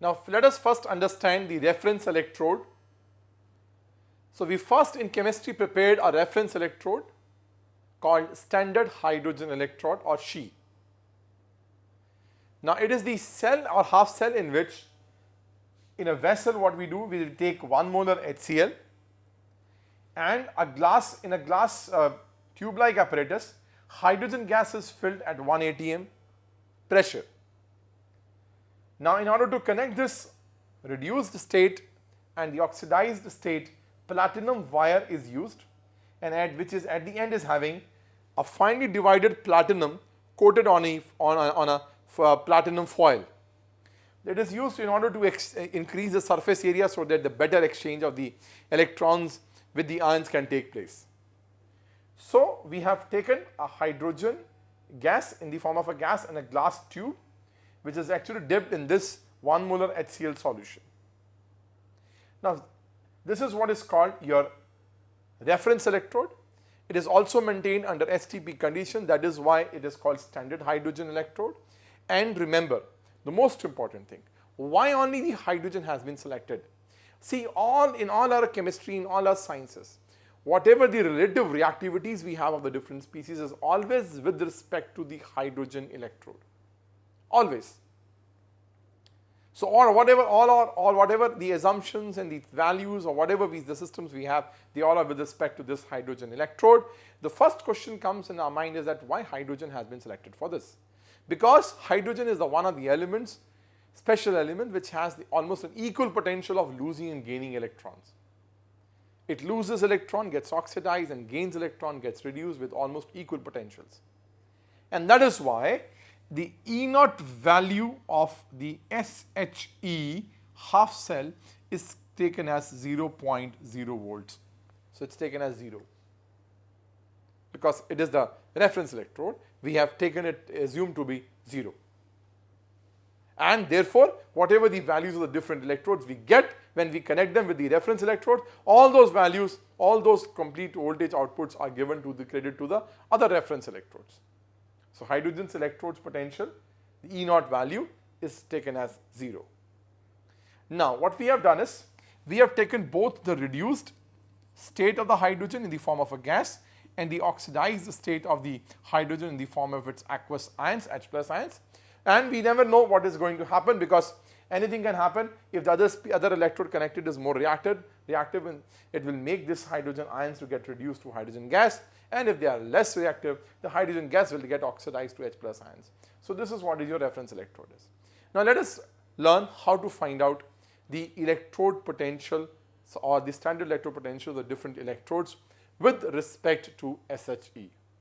Now let us first understand the reference electrode. So we first in chemistry prepared a reference electrode called standard hydrogen electrode or SHE. Now it is the cell or half cell in which in a vessel what we do, we will take 1 molar HCl and in a glass tube like apparatus, hydrogen gas is filled at 1 atm pressure. Now in order to connect this reduced state and the oxidized state, platinum wire is used, and which is at the end is having a finely divided platinum coated on a platinum foil. That is used in order to increase the surface area so that the better exchange of the electrons with the ions can take place. So we have taken a hydrogen gas in the form of a gas in a glass tube, which is actually dipped in this 1 molar HCl solution. Now this is what is called your reference electrode. It is also maintained under STP condition, that is why it is called standard hydrogen electrode. And remember the most important thing, why only the hydrogen has been selected. See, in all our chemistry, in all our sciences, whatever the relative reactivities we have of the different species is always with respect to the hydrogen electrode, always. So whatever the assumptions and the values or whatever the systems we have, they all are with respect to this hydrogen electrode. The first question comes in our mind is that why hydrogen has been selected for this? Because hydrogen is one of the elements, special element, which has almost an equal potential of losing and gaining electrons. It loses electron, gets oxidized, and gains electron, gets reduced with almost equal potentials. And that is why the E0 value of the SHE half cell is taken as 0.0 volts. So it is taken as 0. Because it is the reference electrode, we have taken it assumed to be 0. And therefore, whatever the values of the different electrodes we get when we connect them with the reference electrode, all those values, all those complete voltage outputs are given to the credit to the other reference electrodes. So hydrogen's electrodes potential, the E0 value is taken as 0. Now what we have done is, we have taken both the reduced state of the hydrogen in the form of a gas and the oxidized state of the hydrogen in the form of its aqueous ions, H plus ions, and we never know what is going to happen because anything can happen. If the other electrode connected is more reactive, and it will make this hydrogen ions to get reduced to hydrogen gas, and if they are less reactive, the hydrogen gas will get oxidized to H plus ions. So this is what is your reference electrode is. Now let us learn how to find out the electrode potential or the standard electrode potential of the different electrodes with respect to SHE.